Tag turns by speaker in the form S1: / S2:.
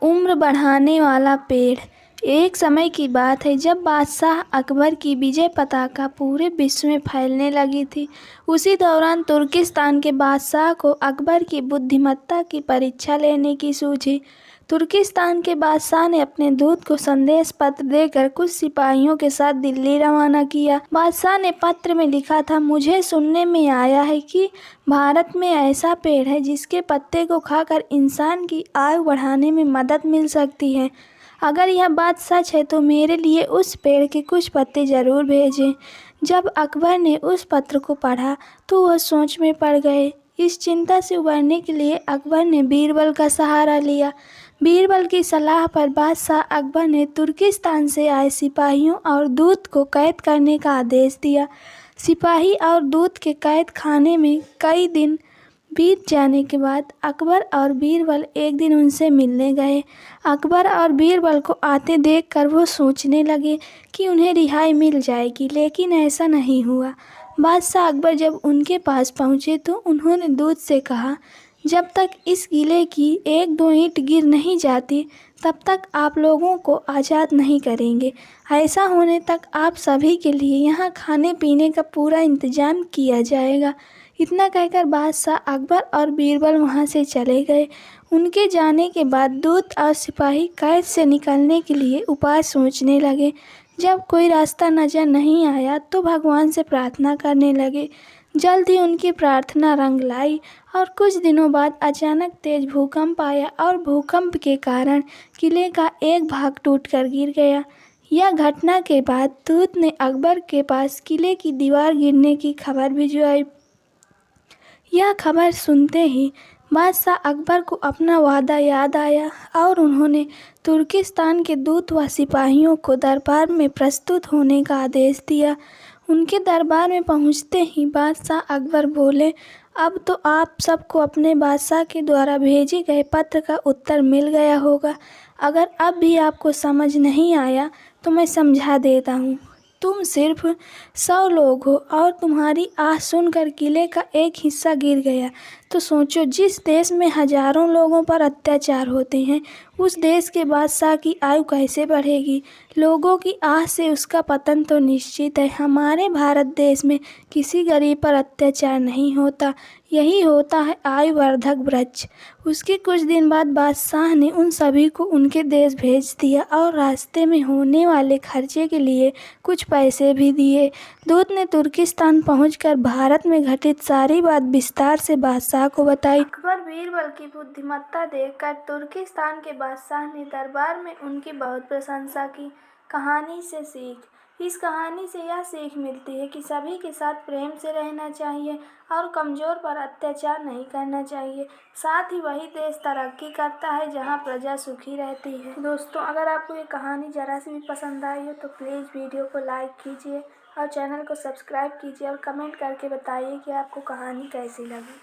S1: उम्र बढ़ाने वाला पेड़। एक समय की बात है जब बादशाह अकबर की विजय पताका पूरे विश्व में फैलने लगी थी। उसी दौरान तुर्किस्तान के बादशाह को अकबर की बुद्धिमत्ता की परीक्षा लेने की सूझी। तुर्किस्तान के बादशाह ने अपने दूत को संदेश पत्र देकर कुछ सिपाहियों के साथ दिल्ली रवाना किया। बादशाह ने पत्र में लिखा था, मुझे सुनने में आया है कि भारत में ऐसा पेड़ है जिसके पत्ते को खाकर इंसान की आयु बढ़ाने में मदद मिल सकती है। अगर यह बात सच है तो मेरे लिए उस पेड़ के कुछ पत्ते ज़रूर भेजें। जब अकबर ने उस पत्र को पढ़ा तो वह सोच में पड़ गए। इस चिंता से उबरने के लिए अकबर ने बीरबल का सहारा लिया। बीरबल की सलाह पर बादशाह अकबर ने तुर्किस्तान से आए सिपाहियों और दूत को कैद करने का आदेश दिया। सिपाही और दूत के कैद खाने में कई दिन बीत जाने के बाद अकबर और बीरबल एक दिन उनसे मिलने गए। अकबर और बीरबल को आते देखकर वो सोचने लगे कि उन्हें रिहाई मिल जाएगी, लेकिन ऐसा नहीं हुआ। बादशाह अकबर जब उनके पास पहुँचे तो उन्होंने दूत से कहा, जब तक इस किले की एक दो ईंट गिर नहीं जाती तब तक आप लोगों को आज़ाद नहीं करेंगे। ऐसा होने तक आप सभी के लिए यहाँ खाने पीने का पूरा इंतजाम किया जाएगा। इतना कहकर बादशाह अकबर और बीरबल वहाँ से चले गए। उनके जाने के बाद दूत और सिपाही कैद से निकलने के लिए उपाय सोचने लगे। जब कोई रास्ता नजर नहीं आया तो भगवान से प्रार्थना करने लगे। जल्द ही उनकी प्रार्थना रंग लाई और कुछ दिनों बाद अचानक तेज भूकंप आया और भूकंप के कारण किले का एक भाग टूटकर गिर गया। यह घटना के बाद दूत ने अकबर के पास किले की दीवार गिरने की खबर भिजवाई। यह खबर सुनते ही बादशाह अकबर को अपना वादा याद आया और उन्होंने तुर्किस्तान के दूत व सिपाहियों को दरबार में प्रस्तुत होने का आदेश दिया। उनके दरबार में पहुंचते ही बादशाह अकबर बोले, अब तो आप सबको अपने बादशाह के द्वारा भेजे गए पत्र का उत्तर मिल गया होगा। अगर अब भी आपको समझ नहीं आया तो मैं समझा देता हूँ। तुम सिर्फ 100 लोग हो और तुम्हारी आह सुनकर किले का एक हिस्सा गिर गया, तो सोचो जिस देश में हजारों लोगों पर अत्याचार होते हैं उस देश के बादशाह की आयु कैसे बढ़ेगी। लोगों की आह से उसका पतन तो निश्चित है। हमारे भारत देश में किसी गरीब पर अत्याचार नहीं होता, यही होता है आयुवर्धक वृक्ष। उसके कुछ दिन बाद बादशाह ने उन सभी को उनके देश भेज दिया और रास्ते में होने वाले खर्चे के लिए कुछ पैसे भी दिए। दूत ने तुर्किस्तान पहुंचकर भारत में घटित सारी बात विस्तार से बादशाह को बताई। अकबर बीरबल की बुद्धिमत्ता देखकर तुर्किस्तान के बादशाह ने दरबार में उनकी बहुत प्रशंसा की। कहानी से सीख। इस कहानी से यह सीख मिलती है कि सभी के साथ प्रेम से रहना चाहिए और कमज़ोर पर अत्याचार नहीं करना चाहिए। साथ ही वही देश तरक्की करता है जहां प्रजा सुखी रहती है। दोस्तों, अगर आपको ये कहानी ज़रा सी भी पसंद आई हो तो प्लीज़ वीडियो को लाइक कीजिए और चैनल को सब्सक्राइब कीजिए और कमेंट करके बताइए कि आपको कहानी कैसी लगी।